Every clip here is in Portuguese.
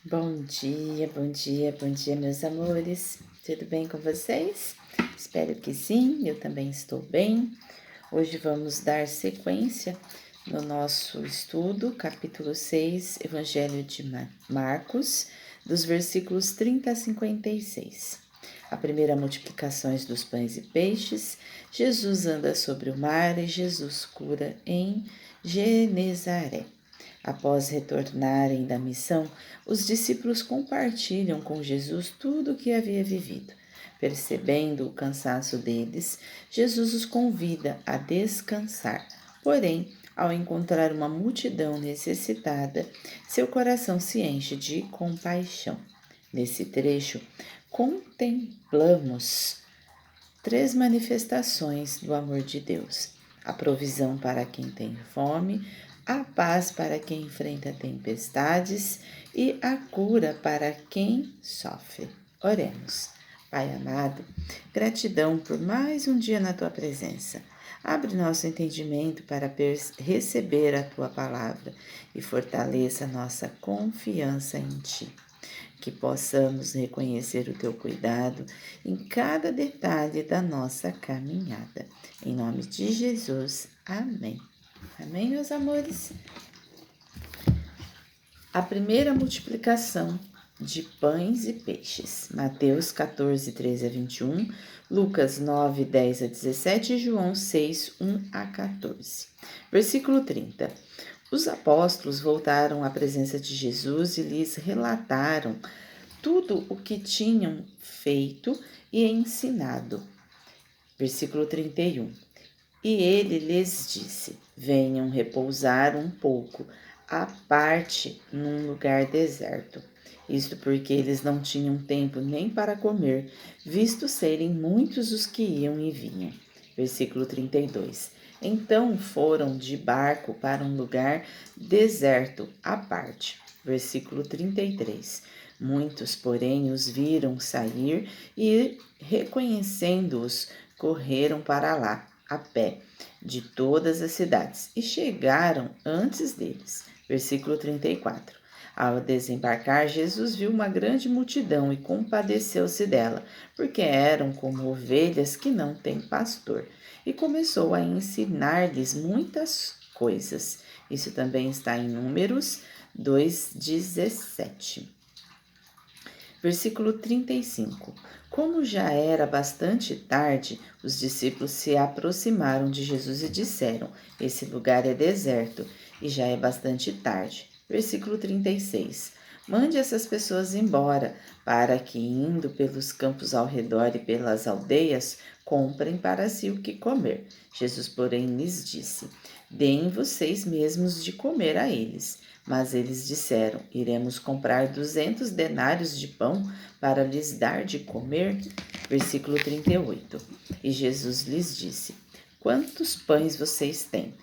Bom dia, bom dia, meus amores. Tudo bem com vocês? Espero que sim, eu também estou bem. Hoje vamos dar sequência no nosso estudo, capítulo 6, Evangelho de Marcos, dos versículos 30 a 56. A primeira multiplicações dos pães e peixes, Jesus anda sobre o mar e Jesus cura em Genezaré. Após retornarem da missão, os discípulos compartilham com Jesus tudo o que havia vivido. Percebendo o cansaço deles, Jesus os convida a descansar. Porém, ao encontrar uma multidão necessitada, seu coração se enche de compaixão. Nesse trecho, contemplamos três manifestações do amor de Deus: a provisão para quem tem fome, a paz para quem enfrenta tempestades e a cura para quem sofre. Oremos. Pai amado, gratidão por mais um dia na tua presença. Abre nosso entendimento para receber a tua palavra e fortaleça nossa confiança em ti. Que possamos reconhecer o teu cuidado em cada detalhe da nossa caminhada. Em nome de Jesus, amém. Amém, meus amores? A primeira multiplicação de pães e peixes. Mateus 14, 13 a 21, Lucas 9, 10 a 17 e João 6, 1 a 14. Versículo 30. Os apóstolos voltaram à presença de Jesus e lhes relataram tudo o que tinham feito e ensinado. Versículo 31. E ele lhes disse: venham repousar um pouco, à parte num lugar deserto. Isto porque eles não tinham tempo nem para comer, visto serem muitos os que iam e vinham. Versículo 32. Então foram de barco para um lugar deserto, à parte. Versículo 33. Muitos, porém, os viram sair e, reconhecendo-os, correram para lá, a pé, de todas as cidades, e chegaram antes deles. Versículo 34. Ao desembarcar, Jesus viu uma grande multidão e compadeceu-se dela, porque eram como ovelhas que não têm pastor, e começou a ensinar-lhes muitas coisas. Isso também está em Números 2:17. Versículo 35. Como já era bastante tarde, os discípulos se aproximaram de Jesus e disseram: esse lugar é deserto e já é bastante tarde. Versículo 36. Mande essas pessoas embora, para que, indo pelos campos ao redor e pelas aldeias, comprem para si o que comer. Jesus, porém, lhes disse: deem vocês mesmos de comer a eles. Mas eles disseram: iremos comprar 200 denários de pão para lhes dar de comer. Versículo 38. E Jesus lhes disse: quantos pães vocês têm?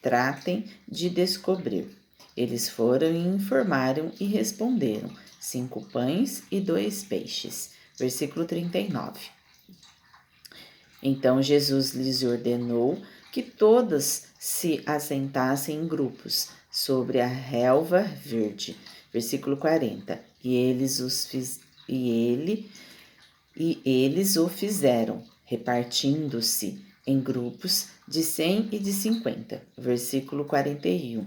Tratem de descobrir. Eles foram e informaram e responderam: 5 pães e 2 peixes. Versículo 39. Então Jesus lhes ordenou que todas se assentassem em grupos sobre a relva verde. Versículo 40. E eles o fizeram, repartindo-se em grupos de 100 e de 50. Versículo 41.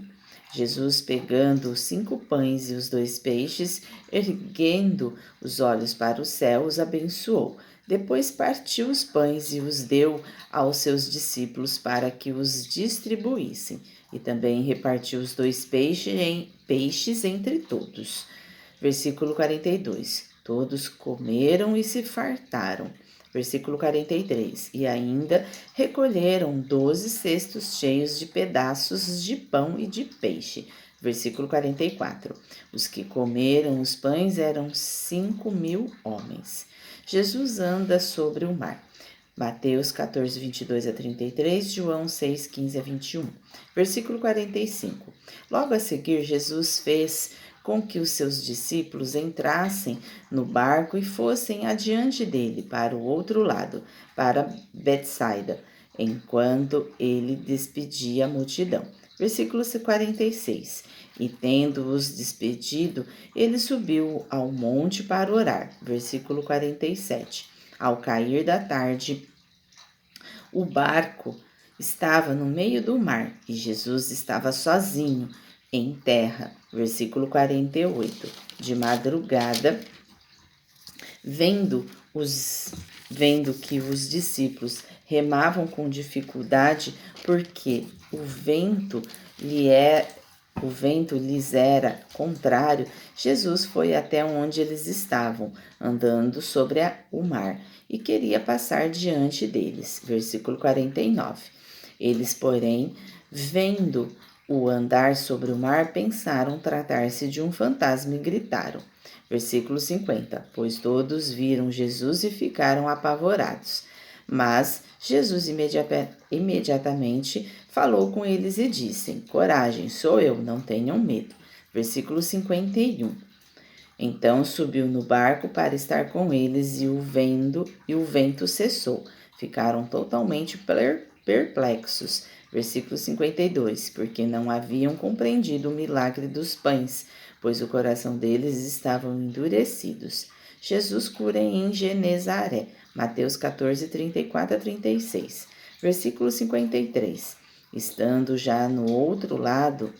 Jesus, pegando os 5 pães e os 2 peixes, erguendo os olhos para o céu, os abençoou. Depois partiu os pães e os deu aos seus discípulos para que os distribuíssem. E também repartiu os 2 peixes entre todos. Versículo 42. Todos comeram e se fartaram. Versículo 43. E ainda recolheram 12 cestos cheios de pedaços de pão e de peixe. Versículo 44. Os que comeram os pães eram 5.000 homens. Jesus anda sobre o mar. Mateus 14, 22 a 33, João 6, 15 a 21. Versículo 45. Logo a seguir, Jesus fez com que os seus discípulos entrassem no barco e fossem adiante dele para o outro lado, para Betsaida, enquanto ele despedia a multidão. Versículo 46. E tendo-os despedido, ele subiu ao monte para orar. Versículo 47. Ao cair da tarde, o barco estava no meio do mar e Jesus estava sozinho em terra. Versículo 48. De madrugada, vendo que os discípulos remavam com dificuldade, porque o vento lhes era contrário, Jesus foi até onde eles estavam, andando sobre o mar, e queria passar diante deles. Versículo 49. Eles, porém, vendo-o andar sobre o mar, pensaram tratar-se de um fantasma e gritaram. Versículo 50. Pois todos viram Jesus e ficaram apavorados. Mas Jesus imediatamente falou com eles e disse: Coragem, sou eu, não tenham medo. Versículo 51. Então subiu no barco para estar com eles e o vento cessou. Ficaram totalmente perplexos. Versículo 52. Porque não haviam compreendido o milagre dos pães, pois o coração deles estavam endurecidos. Jesus cura em Genezaré. Mateus 14, 34 a 36. Versículo 53. Estando já no outro lado,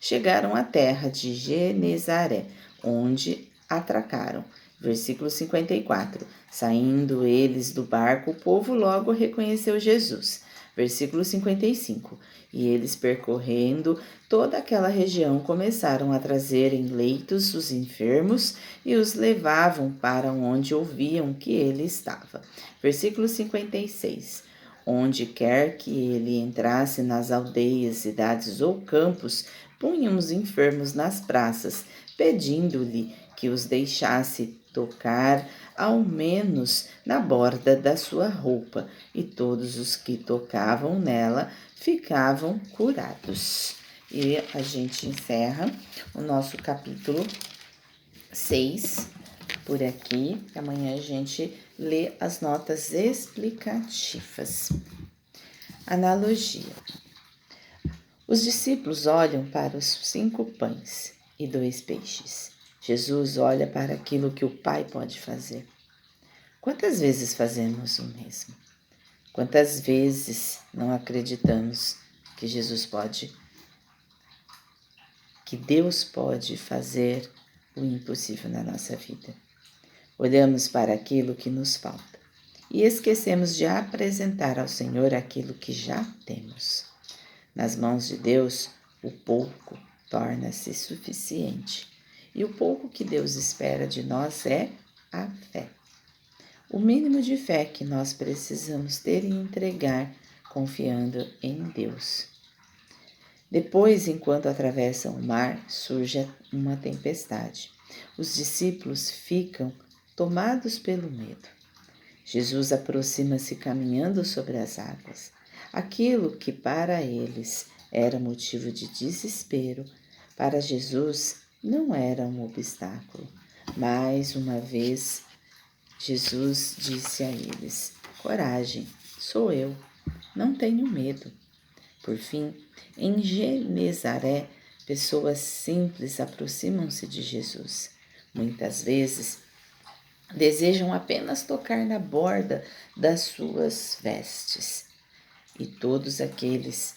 chegaram à terra de Genezaré, onde atracaram. Versículo 54. Saindo eles do barco, o povo logo reconheceu Jesus. Versículo 55. E eles, percorrendo toda aquela região, começaram a trazer em leitos os enfermos e os levavam para onde ouviam que ele estava. Versículo 56. Onde quer que ele entrasse, nas aldeias, cidades ou campos, punham os enfermos nas praças, pedindo-lhe que os deixasse tocar ao menos na borda da sua roupa, e todos os que tocavam nela ficavam curados. E a gente encerra o nosso capítulo 6 por aqui. Amanhã a gente lê as notas explicativas. Analogia. Os discípulos olham para os 5 pães e 2 peixes. Jesus olha para aquilo que o Pai pode fazer. Quantas vezes fazemos o mesmo? Quantas vezes não acreditamos que que Deus pode fazer o impossível na nossa vida? Olhamos para aquilo que nos falta e esquecemos de apresentar ao Senhor aquilo que já temos. Nas mãos de Deus, o pouco torna-se suficiente. E o pouco que Deus espera de nós é a fé. O mínimo de fé que nós precisamos ter e entregar confiando em Deus. Depois, enquanto atravessam o mar, surge uma tempestade. Os discípulos ficam tomados pelo medo. Jesus aproxima-se caminhando sobre as águas. Aquilo que para eles era motivo de desespero, para Jesus não era um obstáculo. Mais uma vez, Jesus disse a eles: Coragem, sou eu, não tenho medo. Por fim, em Genezaré, pessoas simples aproximam-se de Jesus. Muitas vezes, desejam apenas tocar na borda das suas vestes. E todos aqueles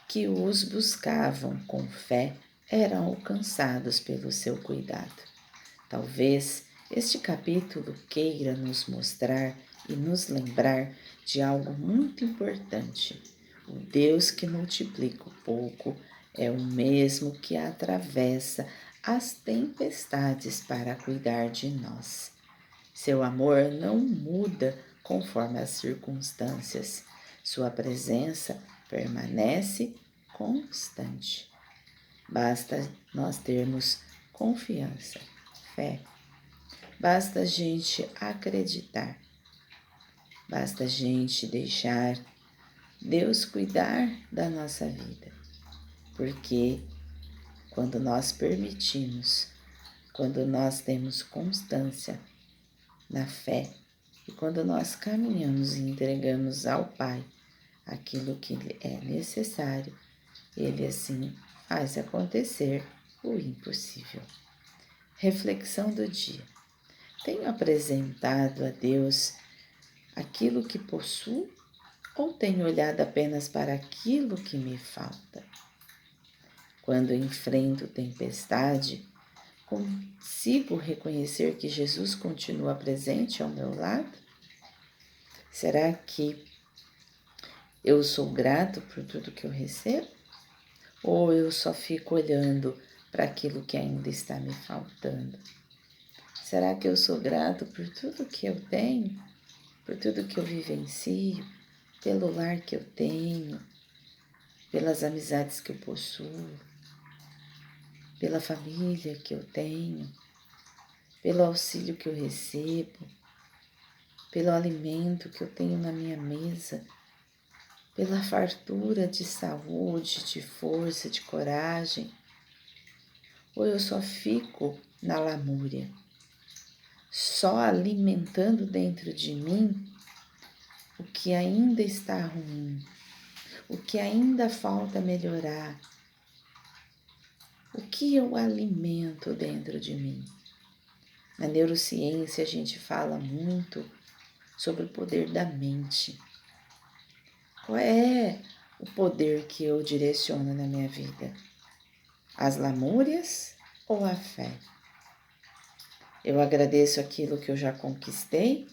que os buscavam com fé eram alcançados pelo seu cuidado. Talvez este capítulo queira nos mostrar e nos lembrar de algo muito importante. O Deus que multiplica o pouco é o mesmo que atravessa as tempestades para cuidar de nós. Seu amor não muda conforme as circunstâncias. Sua presença permanece constante. Basta nós termos confiança, fé. Basta a gente acreditar. Basta a gente deixar Deus cuidar da nossa vida. Porque quando nós permitimos, quando nós temos constância na fé e quando nós caminhamos e entregamos ao Pai aquilo que é necessário, Ele assim faz acontecer o impossível. Reflexão do dia. Tenho apresentado a Deus aquilo que possuo ou tenho olhado apenas para aquilo que me falta? Quando enfrento tempestade, consigo reconhecer que Jesus continua presente ao meu lado? Será que eu sou grato por tudo que eu recebo? Ou eu só fico olhando para aquilo que ainda está me faltando? Será que eu sou grato por tudo que eu tenho, por tudo que eu vivencio, pelo lar que eu tenho, pelas amizades que eu possuo, pela família que eu tenho, pelo auxílio que eu recebo, pelo alimento que eu tenho na minha mesa, pela fartura de saúde, de força, de coragem? Ou eu só fico na lamúria, só alimentando dentro de mim o que ainda está ruim, o que ainda falta melhorar, o que eu alimento dentro de mim? Na neurociência a gente fala muito sobre o poder da mente. Qual é o poder que eu direciono na minha vida? As lamúrias ou a fé? Eu agradeço aquilo que eu já conquistei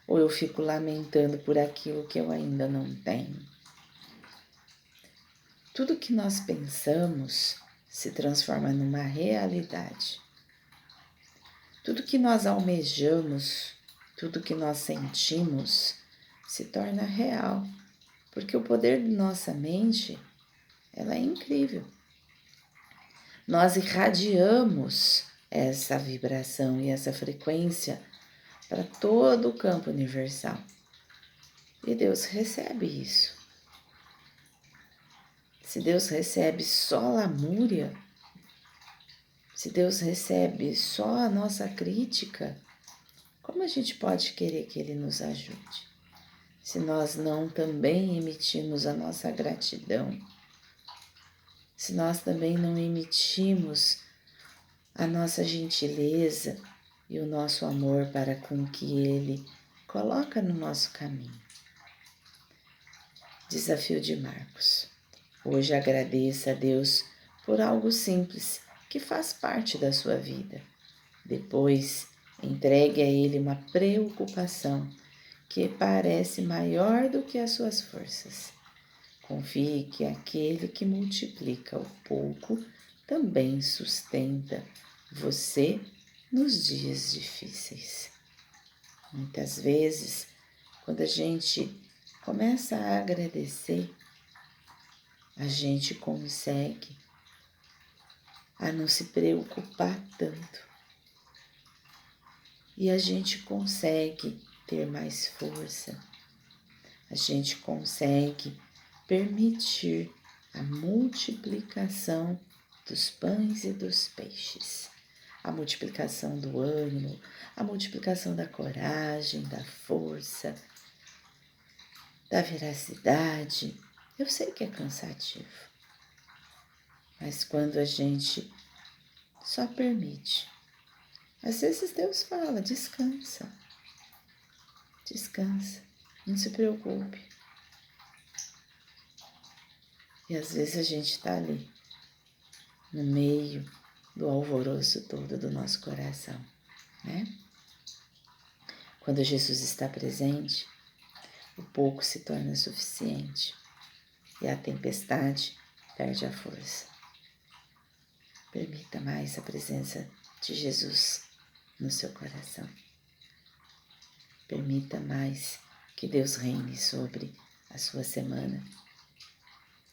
ou eu fico lamentando por aquilo que eu ainda não tenho? Tudo que nós pensamos se transforma numa realidade. Tudo que nós almejamos, tudo que nós sentimos se torna real, porque o poder de nossa mente, ela é incrível. Nós irradiamos essa vibração e essa frequência para todo o campo universal. E Deus recebe isso. Se Deus recebe só a lamúria, se Deus recebe só a nossa crítica, como a gente pode querer que Ele nos ajude? Se nós não também emitimos a nossa gratidão, se nós também não emitimos a nossa gentileza e o nosso amor para com o que Ele coloca no nosso caminho. Desafio de Marcos. Hoje agradeça a Deus por algo simples que faz parte da sua vida. Depois, entregue a Ele uma preocupação que parece maior do que as suas forças. Confie que aquele que multiplica o pouco também sustenta você nos dias difíceis. Muitas vezes, quando a gente começa a agradecer, a gente consegue a não se preocupar tanto. E a gente consegue ter mais força. A gente consegue permitir a multiplicação dos pães e dos peixes, a multiplicação do ânimo, a multiplicação da coragem, da força, da veracidade. Eu sei que é cansativo, mas quando a gente só permite, às vezes Deus fala, descansa, descansa, não se preocupe. E às vezes a gente está ali, no meio do alvoroço todo do nosso coração, né? Quando Jesus está presente, o pouco se torna suficiente e a tempestade perde a força. Permita mais a presença de Jesus no seu coração. Permita mais que Deus reine sobre a sua semana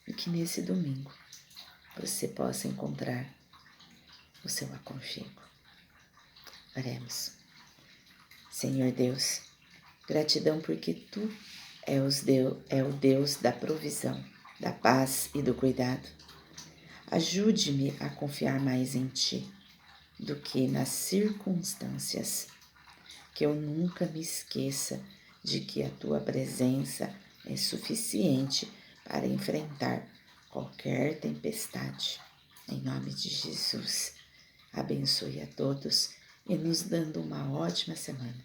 e que nesse domingo você possa encontrar o seu aconchego. Oremos. Senhor Deus, gratidão porque Tu é o Deus da provisão, da paz e do cuidado. Ajude-me a confiar mais em Ti do que nas circunstâncias. Que eu nunca me esqueça de que a Tua presença é suficiente para enfrentar qualquer tempestade. Em nome de Jesus, abençoe a todos e nos dando uma ótima semana.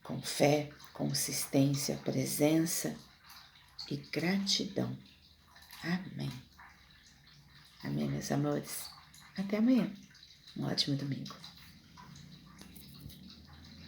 Com fé, consistência, presença e gratidão. Amém. Amém, meus amores. Até amanhã. Um ótimo domingo.